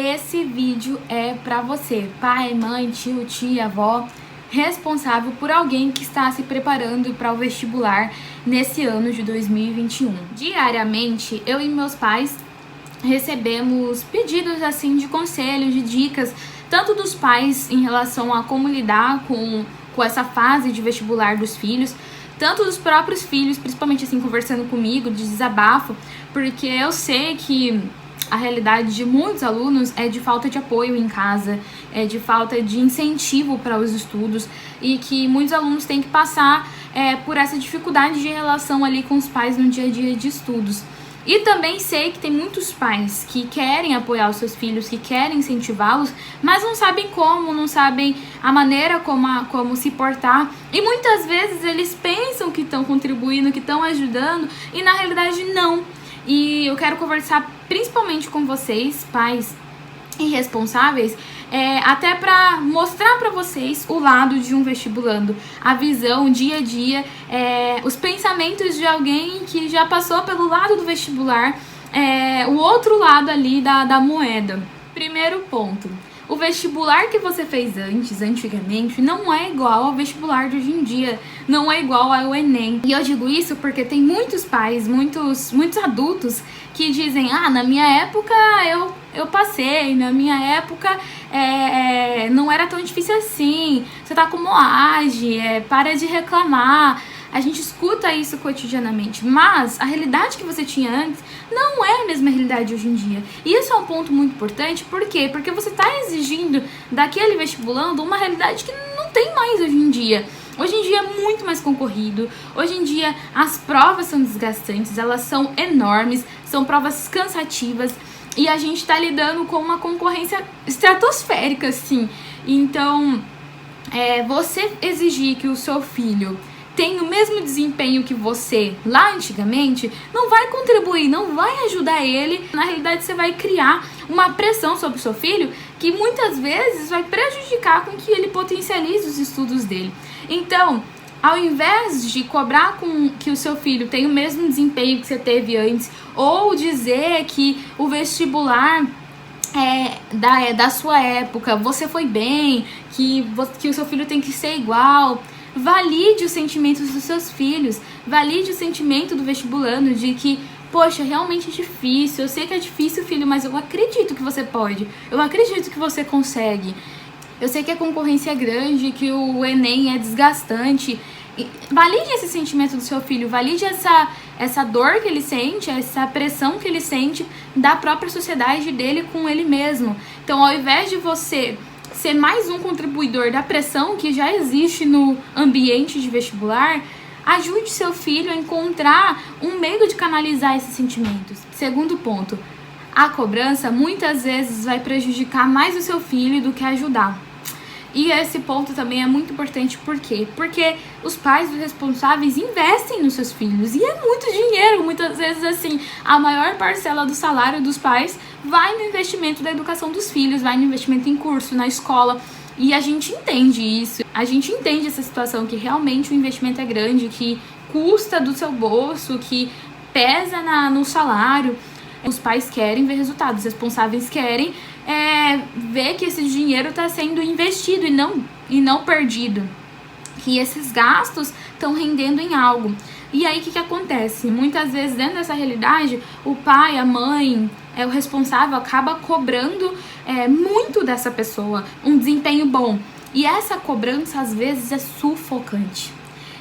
esse vídeo é para você, pai, mãe, tio, tia, avó, responsável por alguém que está se preparando para o vestibular nesse ano de 2021. Diariamente, eu e meus pais recebemos pedidos assim de conselhos, de dicas, tanto dos pais em relação a como lidar com essa fase de vestibular dos filhos, tanto dos próprios filhos, principalmente assim conversando comigo, de desabafo, porque eu sei que a realidade de muitos alunos é de falta de apoio em casa, é de falta de incentivo para os estudos e que muitos alunos têm que passar por essa dificuldade de relação ali com os pais no dia a dia de estudos. E também sei que tem muitos pais que querem apoiar os seus filhos, que querem incentivá-los, mas não sabem como, não sabem a maneira como se portar. E muitas vezes eles pensam que estão contribuindo, que estão ajudando, e na realidade não. E eu quero conversar principalmente com vocês, pais e responsáveis, até para mostrar para vocês o lado de um vestibulando, a visão, o dia a dia, os pensamentos de alguém que já passou pelo lado do vestibular, o outro lado ali da moeda. Primeiro ponto. O vestibular que você fez antigamente, não é igual ao vestibular de hoje em dia, não é igual ao Enem. E eu digo isso porque tem muitos pais, muitos adultos que dizem, na minha época eu passei, na minha época não era tão difícil assim, você tá com moagem, para de reclamar. A gente escuta isso cotidianamente, mas a realidade que você tinha antes não é a mesma realidade hoje em dia. E isso é um ponto muito importante, por quê? Porque você está exigindo daquele vestibulando uma realidade que não tem mais hoje em dia. Hoje em dia é muito mais concorrido, hoje em dia as provas são desgastantes, elas são enormes, são provas cansativas e a gente está lidando com uma concorrência estratosférica, assim. Então, você exigir que o seu filho tem o mesmo desempenho que você lá antigamente, não vai contribuir, não vai ajudar ele. Na realidade, você vai criar uma pressão sobre o seu filho que muitas vezes vai prejudicar com que ele potencialize os estudos dele. Então, ao invés de cobrar que o seu filho tenha o mesmo desempenho que você teve antes, ou dizer que o vestibular da sua época, você foi bem, que o seu filho tem que ser igual, valide os sentimentos dos seus filhos, valide o sentimento do vestibulando de que, poxa, realmente é difícil, eu sei que é difícil, filho, mas eu acredito que você pode, eu acredito que você consegue, eu sei que a concorrência é grande, que o Enem é desgastante. Valide esse sentimento do seu filho, valide essa dor que ele sente, essa pressão que ele sente da própria sociedade dele com ele mesmo. Então, ao invés de você ser mais um contribuidor da pressão que já existe no ambiente de vestibular, ajude seu filho a encontrar um meio de canalizar esses sentimentos. Segundo ponto, a cobrança muitas vezes vai prejudicar mais o seu filho do que ajudar. E esse ponto também é muito importante, por quê? Porque os pais, os responsáveis, investem nos seus filhos, e é muito dinheiro, muitas vezes assim, a maior parcela do salário dos pais vai no investimento da educação dos filhos, vai no investimento em curso, na escola, e a gente entende isso, a gente entende essa situação, que realmente o investimento é grande, que custa do seu bolso, que pesa no salário. Os pais querem ver resultados, os responsáveis querem ver que esse dinheiro está sendo investido e não perdido, que esses gastos estão rendendo em algo. E aí o que acontece? Muitas vezes dentro dessa realidade, o pai, a mãe, o responsável acaba cobrando muito dessa pessoa, um desempenho bom. E essa cobrança às vezes é sufocante.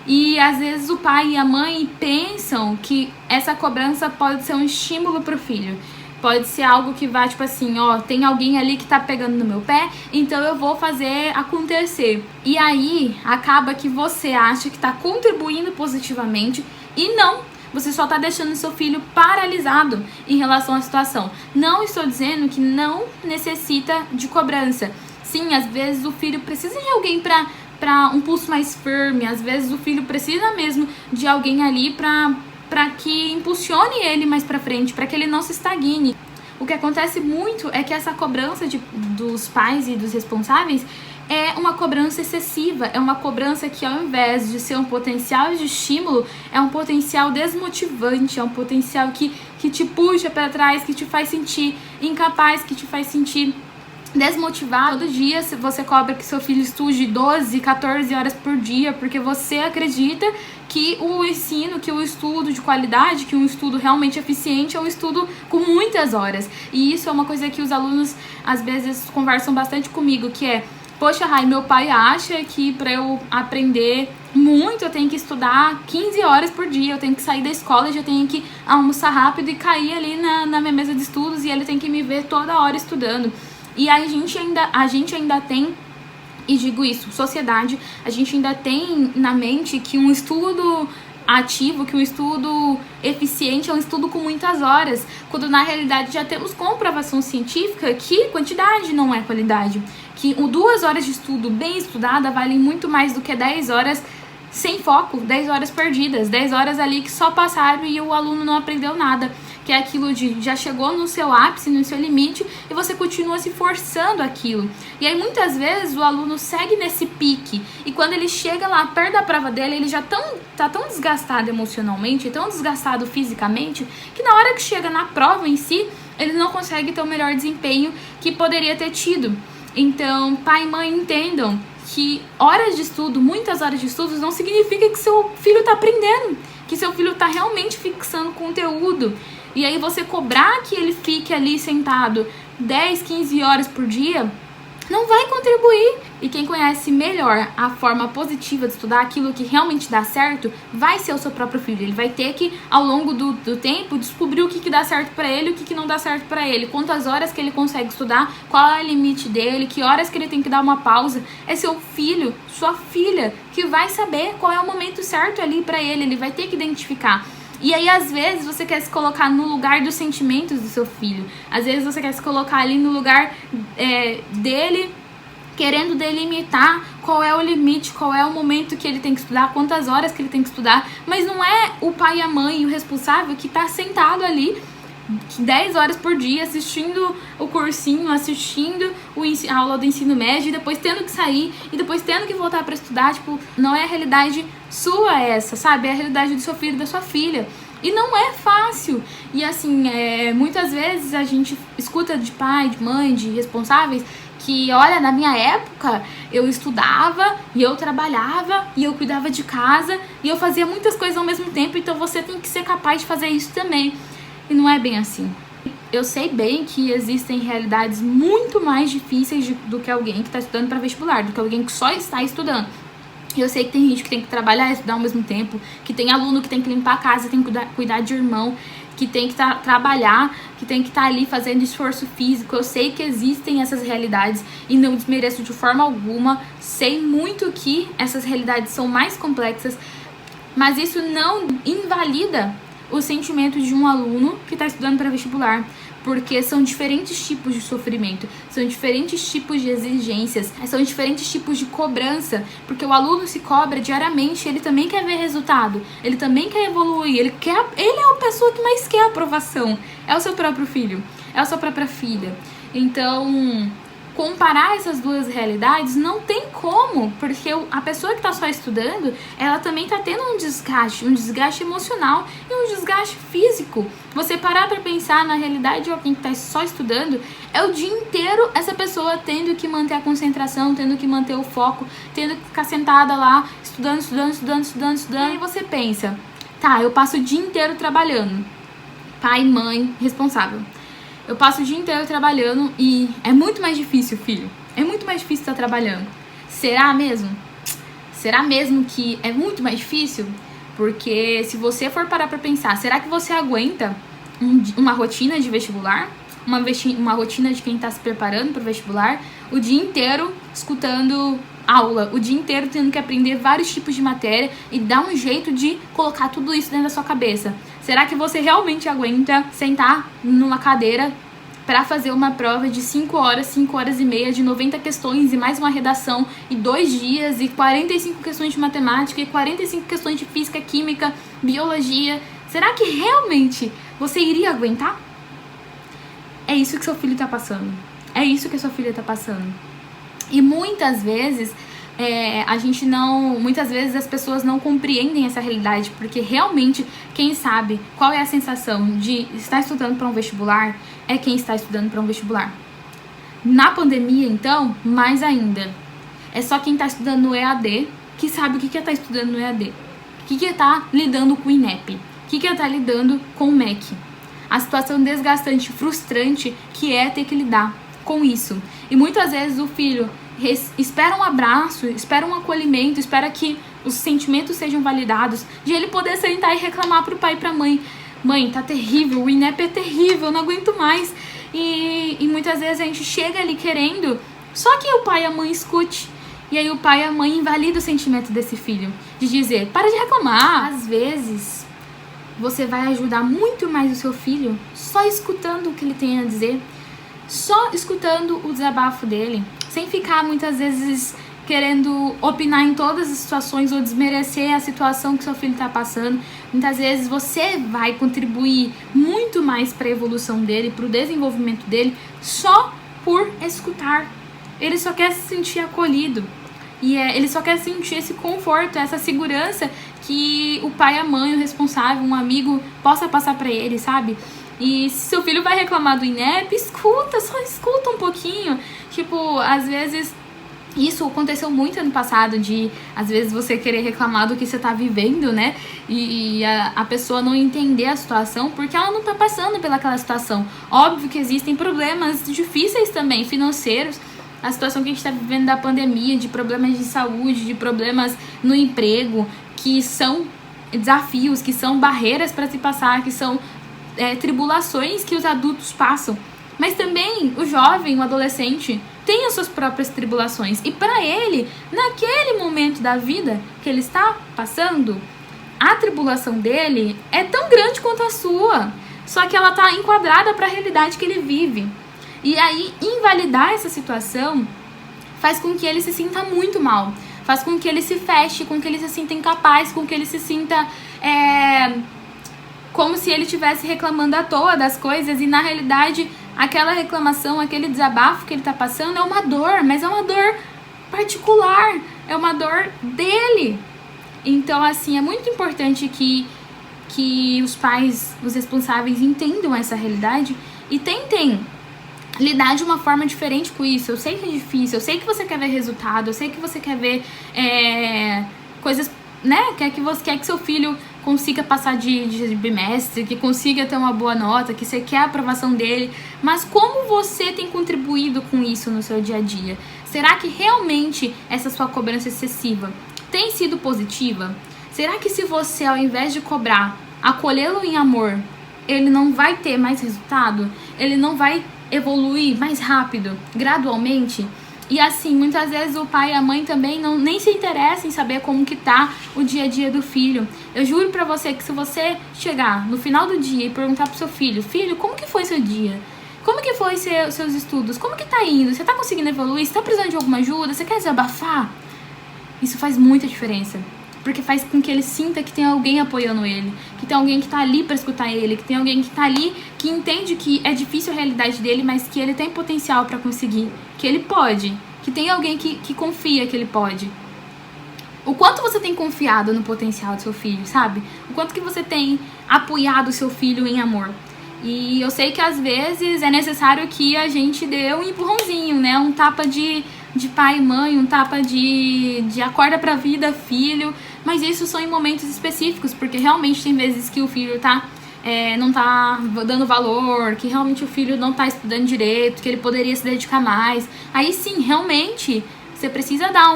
E às vezes o pai e a mãe pensam que essa cobrança pode ser um estímulo pro filho. Pode ser algo que vai, tipo assim, tem alguém ali que tá pegando no meu pé, então eu vou fazer acontecer. E aí, acaba que você acha que tá contribuindo positivamente e não. Você só tá deixando seu filho paralisado em relação à situação. Não estou dizendo que não necessita de cobrança. Sim, às vezes o filho precisa de alguém para um pulso mais firme, às vezes o filho precisa mesmo de alguém ali para que impulsione ele mais para frente, para que ele não se estagne. O que acontece muito é que essa cobrança dos pais e dos responsáveis é uma cobrança excessiva, é uma cobrança que ao invés de ser um potencial de estímulo, é um potencial desmotivante, é um potencial que que te puxa para trás, que te faz sentir incapaz, que te faz sentir desmotivado. Todo dia você cobra que seu filho estude 12, 14 horas por dia, porque você acredita que o ensino, que o estudo de qualidade, que um estudo realmente eficiente é um estudo com muitas horas. E isso é uma coisa que os alunos às vezes conversam bastante comigo, que é: poxa, Rai, meu pai acha que para eu aprender muito eu tenho que estudar 15 horas por dia, eu tenho que sair da escola, já tenho que almoçar rápido e cair ali na minha mesa de estudos, e ele tem que me ver toda hora estudando. E a gente ainda tem, e digo isso, sociedade, a gente ainda tem na mente que um estudo ativo, que um estudo eficiente é um estudo com muitas horas, quando na realidade já temos comprovação científica que quantidade não é qualidade, que 2 horas de estudo bem estudada valem muito mais do que 10 horas sem foco, 10 horas perdidas, 10 horas ali que só passaram e o aluno não aprendeu nada, que é aquilo de já chegou no seu ápice, no seu limite, e você continua se forçando aquilo. E aí muitas vezes o aluno segue nesse pique, e quando ele chega lá perto da prova dele, ele já tá tão desgastado emocionalmente, tão desgastado fisicamente, que na hora que chega na prova em si, ele não consegue ter o melhor desempenho que poderia ter tido. Então, pai e mãe, entendam que horas de estudo, muitas horas de estudo, não significa que seu filho está aprendendo, que seu filho está realmente fixando conteúdo. E aí você cobrar que ele fique ali sentado 10, 15 horas por dia, não vai contribuir. E quem conhece melhor a forma positiva de estudar, aquilo que realmente dá certo, vai ser o seu próprio filho. Ele vai ter que, ao longo do tempo, descobrir o que dá certo pra ele e o que não dá certo pra ele. Quantas horas que ele consegue estudar, qual é o limite dele, que horas que ele tem que dar uma pausa. É seu filho, sua filha, que vai saber qual é o momento certo ali pra ele. Ele vai ter que identificar. E aí, às vezes, você quer se colocar no lugar dos sentimentos do seu filho. Às vezes, você quer se colocar ali no lugar dele, querendo delimitar qual é o limite, qual é o momento que ele tem que estudar, quantas horas que ele tem que estudar. Mas não é o pai e a mãe, o responsável, que está sentado ali 10 horas por dia assistindo o cursinho, assistindo a aula do ensino médio, e depois tendo que sair, e depois tendo que voltar para estudar. Tipo, não é a realidade sua essa, sabe? É a realidade do seu filho e da sua filha. E não é fácil. E assim, muitas vezes a gente escuta de pai, de mãe, de responsáveis que, olha, na minha época eu estudava e eu trabalhava e eu cuidava de casa e eu fazia muitas coisas ao mesmo tempo, então você tem que ser capaz de fazer isso também. E não é bem assim. Eu sei bem que existem realidades muito mais difíceis do que alguém que está estudando para vestibular, do que alguém que só está estudando. Eu sei que tem gente que tem que trabalhar e estudar ao mesmo tempo, que tem aluno que tem que limpar a casa, tem que cuidar de irmão, que tem que trabalhar, que tem que estar ali fazendo esforço físico. Eu sei que existem essas realidades e não desmereço de forma alguma. Sei muito que essas realidades são mais complexas, mas isso não invalida o sentimento de um aluno que está estudando para vestibular, porque são diferentes tipos de sofrimento, são diferentes tipos de exigências, são diferentes tipos de cobrança, porque o aluno se cobra diariamente, ele também quer ver resultado, ele também quer evoluir, ele é a pessoa que mais quer aprovação, é o seu próprio filho, é a sua própria filha. Então, comparar essas duas realidades não tem como, porque a pessoa que está só estudando, ela também está tendo um desgaste emocional e um desgaste físico. Você parar para pensar na realidade de alguém que está só estudando, é o dia inteiro essa pessoa tendo que manter a concentração, tendo que manter o foco, tendo que ficar sentada lá, estudando. E aí você pensa, tá, eu passo o dia inteiro trabalhando, pai, mãe, responsável. Eu passo o dia inteiro trabalhando e é muito mais difícil, filho. É muito mais difícil estar trabalhando. Será mesmo? Será mesmo que é muito mais difícil? Porque se você for parar pra pensar, será que você aguenta uma rotina de vestibular? Uma rotina de quem tá se preparando pro vestibular? O dia inteiro escutando aula, o dia inteiro tendo que aprender vários tipos de matéria e dar um jeito de colocar tudo isso dentro da sua cabeça. Será que você realmente aguenta sentar numa cadeira para fazer uma prova de 5 horas e meia, de 90 questões e mais uma redação, e 2 dias, e 45 questões de matemática, e 45 questões de física, química, biologia? Será que realmente você iria aguentar? É isso que seu filho tá passando. É isso que a sua filha tá passando. E muitas vezes, a gente não... Muitas vezes as pessoas não compreendem essa realidade, porque realmente quem sabe qual é a sensação de estar estudando para um vestibular é quem está estudando para um vestibular. Na pandemia, então, mais ainda. É só quem está estudando no EAD que sabe o que é estar estudando no EAD. O que é estar lidando com o INEP. O que é estar lidando com o MEC. A situação desgastante, frustrante que é ter que lidar com isso. E muitas vezes o filho espera um abraço, espera um acolhimento, espera que os sentimentos sejam validados, de ele poder sentar e reclamar pro pai e pra mãe. Mãe, tá terrível, o INEP é terrível, eu não aguento mais. E muitas vezes a gente chega ali querendo, só que o pai e a mãe escute. E aí o pai e a mãe invalidam o sentimento desse filho, de dizer, para de reclamar. Às vezes, você vai ajudar muito mais o seu filho só escutando o que ele tem a dizer, só escutando o desabafo dele, sem ficar muitas vezes querendo opinar em todas as situações ou desmerecer a situação que seu filho está passando. Muitas vezes você vai contribuir muito mais para a evolução dele, para o desenvolvimento dele, só por escutar. Ele só quer se sentir acolhido. E ele só quer sentir esse conforto, essa segurança que o pai, a mãe, o responsável, um amigo possa passar para ele, sabe? E se seu filho vai reclamar do INEP, escuta, só escuta um pouquinho. Tipo, às vezes... Isso aconteceu muito ano passado, de às vezes você querer reclamar do que você tá vivendo, né? E a pessoa não entender a situação porque ela não tá passando pelaquela situação. Óbvio que existem problemas difíceis também, financeiros. A situação que a gente tá vivendo da pandemia, de problemas de saúde, de problemas no emprego, que são desafios, que são barreiras para se passar, que são tribulações que os adultos passam. Mas também o jovem, o adolescente, tem as suas próprias tribulações. E para ele, naquele momento da vida que ele está passando, a tribulação dele é tão grande quanto a sua. Só que ela está enquadrada para a realidade que ele vive. E aí, invalidar essa situação faz com que ele se sinta muito mal. Faz com que ele se feche, com que ele se sinta incapaz, com que ele se sinta... como se ele estivesse reclamando à toa das coisas. E na realidade... aquela reclamação, aquele desabafo que ele tá passando é uma dor, mas é uma dor particular, é uma dor dele. Então, assim, é muito importante que os pais, os responsáveis entendam essa realidade e tentem lidar de uma forma diferente com isso. Eu sei que é difícil, eu sei que você quer ver resultado, eu sei que você quer ver coisas, né? Quer que seu filho consiga passar de bimestre, que consiga ter uma boa nota, que você quer a aprovação dele. Mas como você tem contribuído com isso no seu dia a dia? Será que realmente essa sua cobrança excessiva tem sido positiva? Será que se você, ao invés de cobrar, acolhê-lo em amor, ele não vai ter mais resultado? Ele não vai evoluir mais rápido, gradualmente? E assim, muitas vezes o pai e a mãe também nem se interessam em saber como que tá o dia a dia do filho. Eu juro pra você que se você chegar no final do dia e perguntar pro seu filho, filho, como que foi seu dia? Como que foi seus estudos? Como que tá indo? Você tá conseguindo evoluir? Você tá precisando de alguma ajuda? Você quer desabafar? Isso faz muita diferença. Porque faz com que ele sinta que tem alguém apoiando ele, que tem alguém que tá ali pra escutar ele, que tem alguém que tá ali, que entende que é difícil a realidade dele, mas que ele tem potencial pra conseguir, que ele pode, que tem alguém que confia que ele pode. O quanto você tem confiado no potencial do seu filho, sabe? O quanto que você tem apoiado o seu filho em amor. E eu sei que às vezes é necessário que a gente dê um empurrãozinho, né? Um tapa de pai e mãe, um tapa de acorda pra vida, filho. Mas isso são em momentos específicos, porque realmente tem vezes que o filho não tá dando valor, que realmente o filho não tá estudando direito, que ele poderia se dedicar mais. Aí sim, realmente, você precisa dar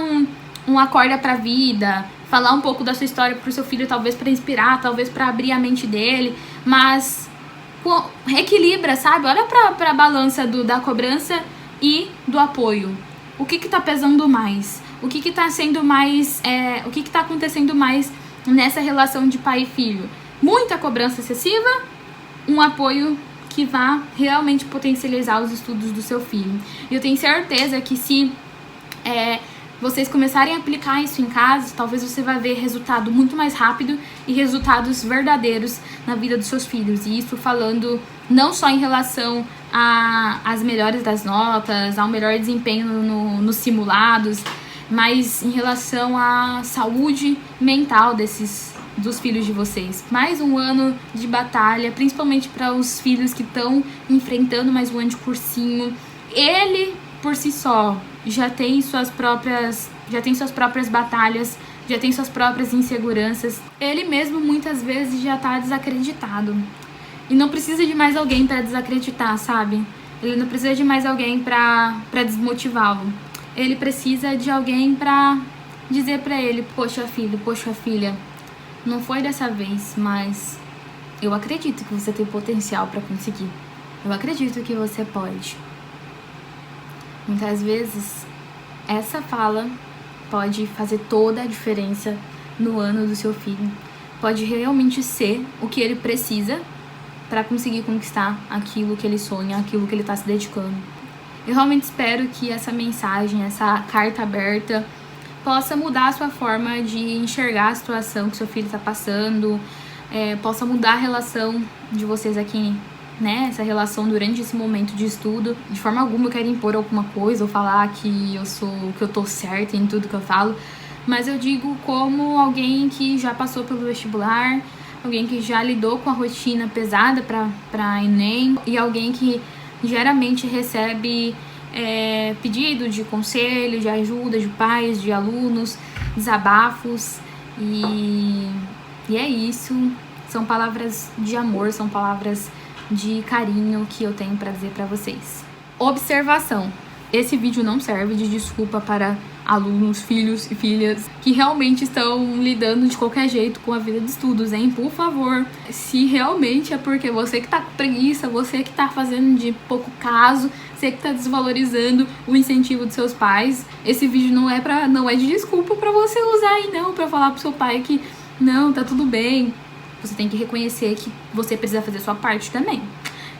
um acorda pra vida, falar um pouco da sua história pro seu filho, talvez pra inspirar, talvez pra abrir a mente dele, mas equilibra, sabe? Olha pra balança da cobrança e do apoio. O que tá pesando mais? O que tá sendo mais... o que tá acontecendo mais nessa relação de pai e filho? Muita cobrança excessiva, um apoio que vá realmente potencializar os estudos do seu filho. E eu tenho certeza que se vocês começarem a aplicar isso em casa, talvez você vai ver resultado muito mais rápido e resultados verdadeiros na vida dos seus filhos. E isso falando não só em relação às melhores das notas, ao melhor desempenho nos simulados, mas em relação à saúde mental dos filhos de vocês. Mais um ano de batalha, principalmente para os filhos que estão enfrentando mais um ano de cursinho. Ele, por si só, já tem suas próprias batalhas, já tem suas próprias inseguranças. Ele mesmo muitas vezes já tá desacreditado. E não precisa de mais alguém para desacreditar, sabe? Ele não precisa de mais alguém para desmotivá-lo. Ele precisa de alguém para dizer para ele: poxa filho, poxa filha, não foi dessa vez, mas eu acredito que você tem potencial para conseguir. Eu acredito que você pode. Muitas vezes essa fala pode fazer toda a diferença no ano do seu filho. Pode realmente ser o que ele precisa para conseguir conquistar aquilo que ele sonha, aquilo que ele está se dedicando. Eu realmente espero que essa mensagem, essa carta aberta, possa mudar a sua forma de enxergar a situação que seu filho está passando, possa mudar a relação de vocês aqui, né? Essa relação durante esse momento de estudo. De forma alguma eu quero impor alguma coisa ou falar que eu tô certa em tudo que eu falo, mas eu digo como alguém que já passou pelo vestibular, alguém que já lidou com a rotina pesada para Enem e alguém que geralmente recebe pedido de conselho, de ajuda de pais, de alunos, desabafos e é isso. São palavras de amor, são palavras de carinho que eu tenho para dizer para vocês. Observação: esse vídeo não serve de desculpa para alunos, filhos e filhas que realmente estão lidando de qualquer jeito com a vida de estudos, hein? Por favor, se realmente é porque você que tá com preguiça, você que tá fazendo de pouco caso, você que tá desvalorizando o incentivo dos seus pais, esse vídeo não é de desculpa para você usar aí não, para falar pro seu pai que não, tá tudo bem. Você tem que reconhecer que você precisa fazer a sua parte também.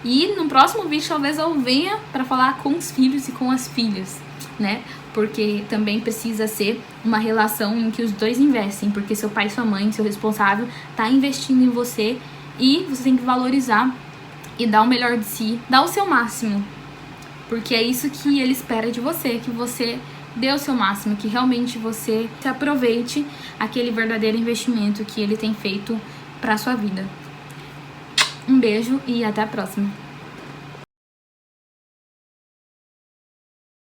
E no próximo vídeo talvez eu venha para falar com os filhos e com as filhas, né? Porque também precisa ser uma relação em que os dois investem, porque seu pai e sua mãe, seu responsável, tá investindo em você e você tem que valorizar e dar o melhor de si, dar o seu máximo, porque é isso que ele espera de você, que você dê o seu máximo, que realmente você se aproveite aquele verdadeiro investimento que ele tem feito para sua vida. Um beijo e até a próxima.